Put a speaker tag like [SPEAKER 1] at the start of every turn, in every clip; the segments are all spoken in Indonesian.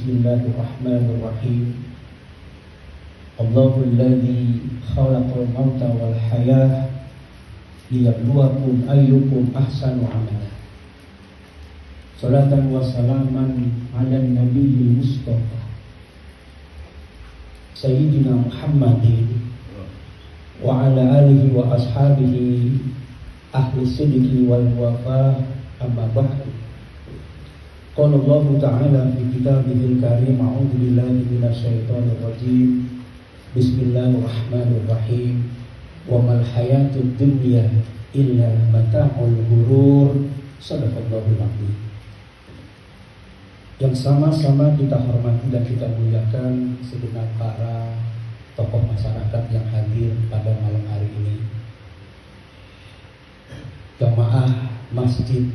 [SPEAKER 1] Bismillahirrahmanirrahim. Allahul ladzi khalaqal mauta wal hayah liyabluwakum ayyukum ahsanu amala. Salatan wa salaman ala nabiyil mustafa Sayyidina Muhammadin wa ala alihi wa ashabihi ahli sidqi wal wafa, amma ba'du. Qala Allah Ta'ala fi kitabihil karim, a'udzu billahi minasyaitonir rajim. Bismillahirrahmanirrahim. Wa mal hayatud dunya illa mata'ul ghurur. Shadaqallahul azim. Yang sama-sama kita hormati dan kita muliakan segenap para tokoh masyarakat yang hadir pada malam hari ini, jamaah masjid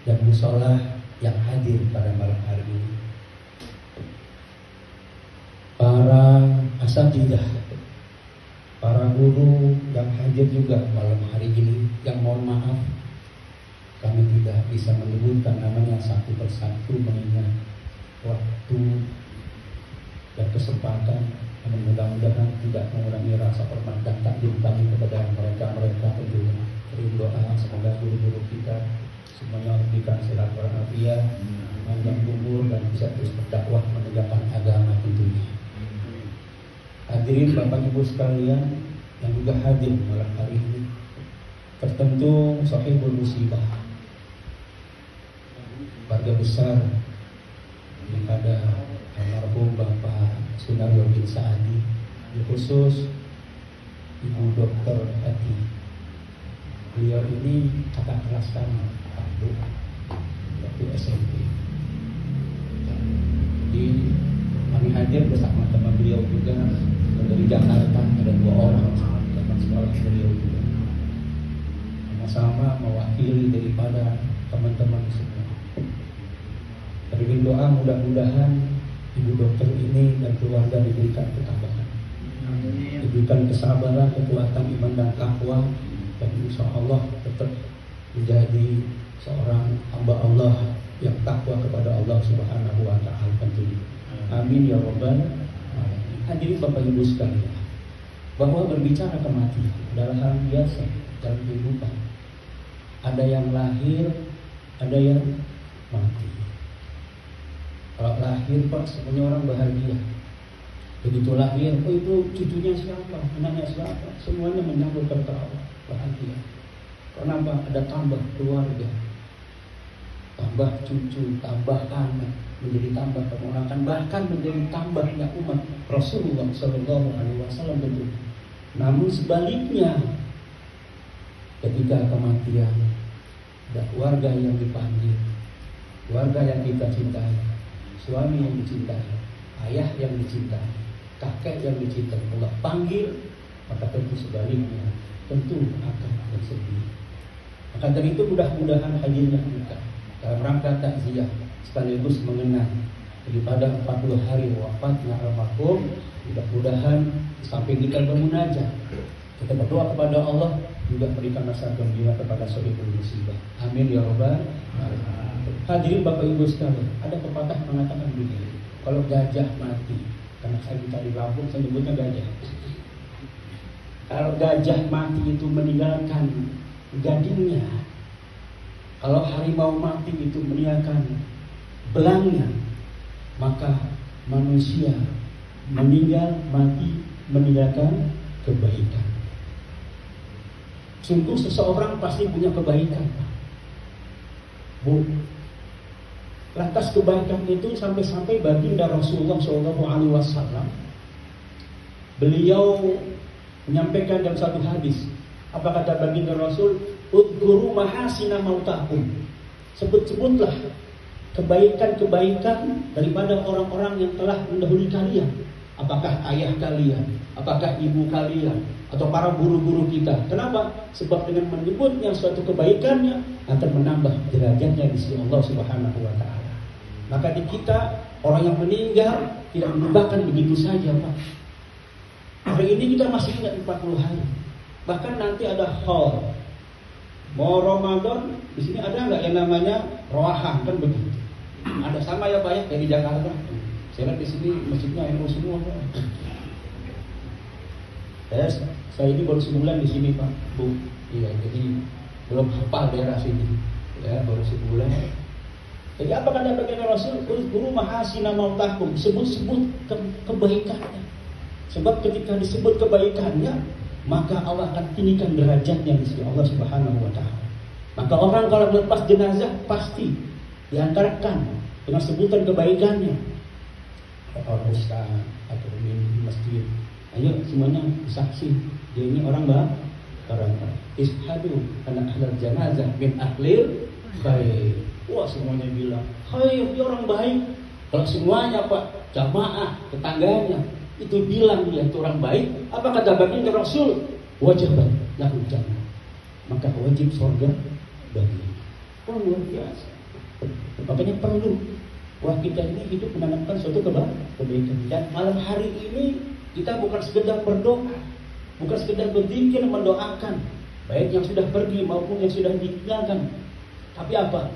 [SPEAKER 1] dan mushola yang hadir pada malam hari ini, para asatidzah, para guru yang hadir juga malam hari ini, yang mohon maaf kami tidak bisa menyebutkan namanya satu persatu mengingat waktu dan kesempatan. Mudah-mudahan tidak mengurangi rasa hormat dan takdim kami kepada mereka tentunya. Beri doa semoga guru-guru kita semuanya diberikan sehat walafiat, panjang umur dan bisa terus berdakwah menegakkan agama tentunya. Hadirin Bapak Ibu sekalian yang juga hadir malam hari ini, tertentu sahibul musibah, keluarga besar daripada almarhum Bapak Sunaryo bin Saadi, khusus Ibu Dokter Hati. Beliau ini kakak kelas kami waktu SMP. Jadi kami hadir bersama teman beliau juga dari Jakarta, ada 2 orang teman sekolah beliau juga, sama-sama mewakili daripada teman-teman semua. Beri doa mudah-mudahan Ibu dokter ini dan keluarga diberikan ketabahan, diberikan kesabaran, kekuatan iman dan takwa, dan insya Allah tetap menjadi seorang hamba Allah yang takwa kepada Allah Subhanahu wa Ta'ala tentunya. Amin ya rabbal alamin. Hadirin Bapak Ibu sekalian, bahwa berbicara kematian adalah hal biasa dalam kehidupan. Ada yang lahir, ada yang mati. Kalau lahir Pak, semuanya orang bahagia. Begitu lahir, oh itu cucunya siapa, anaknya siapa, semuanya menyambut tertawa, bahagia. Kenapa? Ada tambah keluarga, tambah cucu, tambah anak, menjadi tambah keponakan, bahkan menjadi tambahnya umat Rasulullah SAW tentu. Namun sebaliknya, ketika kematian, ada keluarga yang dipanggil, keluarga yang kita cintai, suami yang dicintai, ayah yang dicintai, kakek yang dicintai, Allah panggil, maka tentu sebaliknya, tentu akan bersedih. Maka dari itu mudah-mudahan hadirnya kita dalam rangka takziah sekaligus mengenang daripada 40 hari wafatnya almarhum, mudah-mudahan samping kita bermunajat, kita berdoa kepada Allah, juga berikan rasa gembira kepada sahibul musibah. Amin ya rabbal alamin. Hadirin Bapak Ibu sekalian, ada pepatah mengatakan begini, kalau gajah mati, karena saya di Lampung saya nyebutnya gajah. Kalau gajah mati itu meninggalkan gadingnya, kalau harimau mati itu meninggalkan belangnya, maka manusia meninggal mati meninggalkan kebaikan. Sungguh seseorang pasti punya kebaikan, Bu. Lantas kebaikan itu sampai-sampai baginda Rasulullah SAW, beliau menyampaikan dalam satu hadis. Apa kata baginda Rasul? Udguru mahasina mautakum. Sebut-sebutlah kebaikan-kebaikan daripada orang-orang yang telah mendahului kalian. Apakah ayah kalian, apakah ibu kalian, atau para guru-guru kita. Kenapa? Sebab dengan menyebutnya suatu kebaikannya akan menambah derajatnya di sisi Allah Subhanahu wa Ta'ala. Maka di kita, orang yang meninggal tidak melupakan begitu saja, Pak. Hari ini kita masih ingat 40 hari. Bahkan nanti ada haul. Mau Ramadan, di sini ada nggak yang namanya roahan, kan begitu. Ada sama ya Pak ya, kayak di Jakarta. Saya lihat di sini masjidnya NU semua Pak. Saya ini baru sebulan di sini Pak, Bu. Iya, jadi belum hafal daerah sini. Ya, baru sebulan. Jadi apa kata baginda Rasul? Guru mahasina mautakum, sebut-sebut kebaikannya. Sebab ketika disebut kebaikannya, maka Allah akan tinggikan derajatnya di sisi Allah Subhanahu wa taala. Maka orang kalau melepas jenazah pasti diantarkan dengan sebutan kebaikannya. Orang ustaz atau di masjid, ayo semuanya saksi. Dia ini orang ishadu ana ahlal janazah min ahlil baik. Wah, semuanya bilang, hai, dia orang baik. Kalau semuanya Pak, jamaah, tetangganya itu bilang dia itu orang baik, apa kata baginda Rasul? Wajibat lahu jannah, maka wajib surga baginya. Oh, luar biasa. Makanya perlu wah kita ini hidup menanamkan suatu kebaikan. Dan malam hari ini kita bukan sekedar berdoa, bukan sekedar berzikir mendoakan, baik yang sudah pergi maupun yang sudah ditinggalkan. Tapi apa?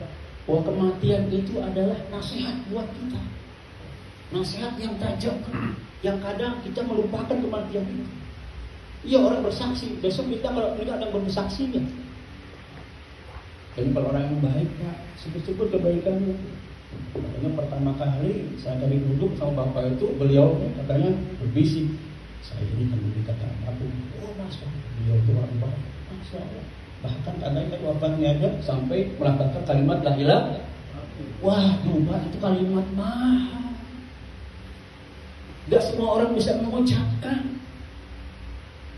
[SPEAKER 1] Bahwa kematian itu adalah nasihat buat kita. Nasihat yang tajam, yang kadang kita melupakan kematian itu. Iya, orang bersaksi, besok kita kalau tidak ada yang bersaksinya. Jadi kalau orang yang baik Pak, sebut-sebut kebaikannya. Makanya pertama kali saya dari duduk sama bapak itu, beliau katanya berbisik, saya ini kan dikatakan aku, oh Mas, beliau itu orang baik, Masya Allah. Bahkan katanya wafatnya aja sampai melafalkan kalimat la ilaha. Wah, lupa itu kalimat mahal. Gak semua orang bisa mengucapkan.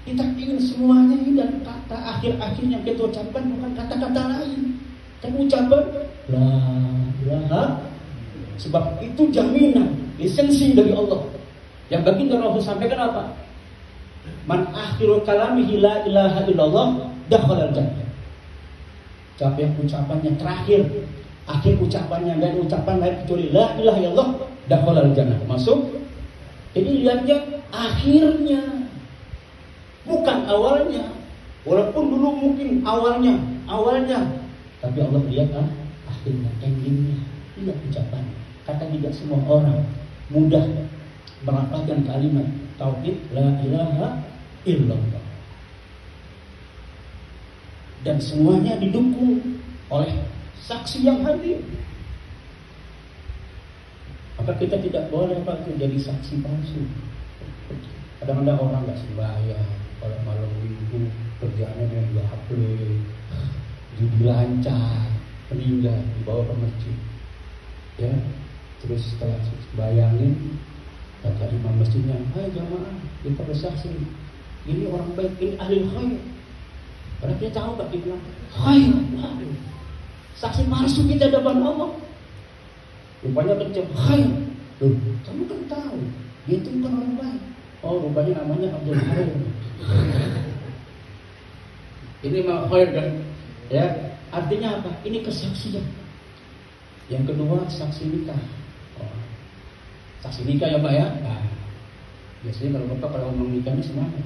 [SPEAKER 1] Kita ingin semuanya ini dan kata akhir-akhir yang kita ucapkan bukan kata-kata lain, tapi ucapan la ilaha. Sebab itu jaminan, lisensi dari Allah. Yang baginda Rasul sampaikan apa? Man akhiru kalamihi la ilaha illallah dakhala al-jannah. Siapa yang ucapannya terakhir, akhir ucapannya dan ucapan lain kecuali la ilaha illallah dakhala al-jannah, masuk. Jadi lihatnya akhirnya, bukan awalnya. Walaupun dulu mungkin awalnya, tapi Allah lihat akhirnya, endingnya. Lihat ucapannya. Kata tidak semua orang mudah melafalkan kalimat tauhid la ilaha illallah. Dan semuanya didukung oleh saksi yang hadir. Maka kita tidak boleh Pak jadi saksi palsu. Kadang-kadang orang nggak sembahyang, kalau malam minggu kerjaannya dengan 2 HP, judi lancar, meninggal dibawa ke masjid. Ya, terus setelah bayangin kata imam masjidnya, hai jamaah, kita bersaksi, ini orang baik, ini ahli khair. Karena dia tahu gak, dia bilang khair, saksi palsu kita depan Allah. Rupanya kencang khair. Loh, kamu kan tahu dia itu bukan orang baik. Oh, rupanya namanya Abdul Khair. Ini mah khair kan? Ya, artinya apa? Ini kesaksian. Yang kedua, saksi nikah. Oh, saksi nikah ya Pak ya? Nah, biasanya kalau Bapak kalau ngomong nikah ini semangat.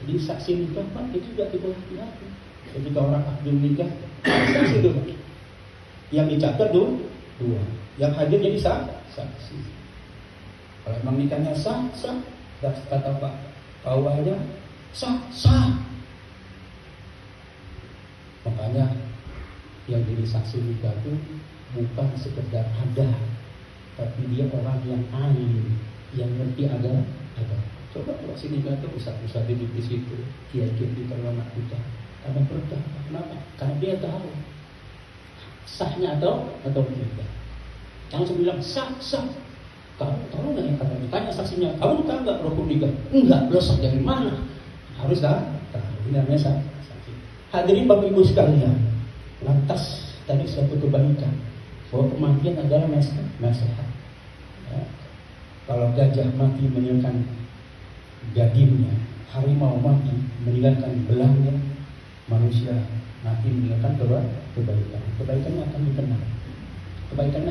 [SPEAKER 1] Jadi saksi nikah Pak itu juga diboleh hati. Ketika orang akdul nikah, saksi itu yang dicatat dua, yang hadir jadi saksi. Kalau memang nikahnya sah, dan kata Pak awalnya sah. Makanya yang jadi saksi nikah itu bukan sekedar ada, tapi dia orang yang alim, yang ngerti agama. Coba kalau sini kata usah di situ, kiai-kiai di terlalu kita. Karena berkah. Kenapa? Karena dia tahu sahnya atau tidak. Langsung bilang sah. Kamu tahu nggak yang kata ditanya saksinya? Kamu tahu nggak rukun nikah? Enggak, lo sah dari mana? Harus tahu. Ini namanya saksi. Hadirin Bapak Ibu sekalian, lantas tadi suatu kebaikan bahwa kematian adalah nasihat. Ya. Kalau gajah mati meninggalkan dagingnya, harimau mati meninggalkan belangnya, manusia mati meninggalkan kebaikan. Kebaikannya akan dikenal. Kebaikannya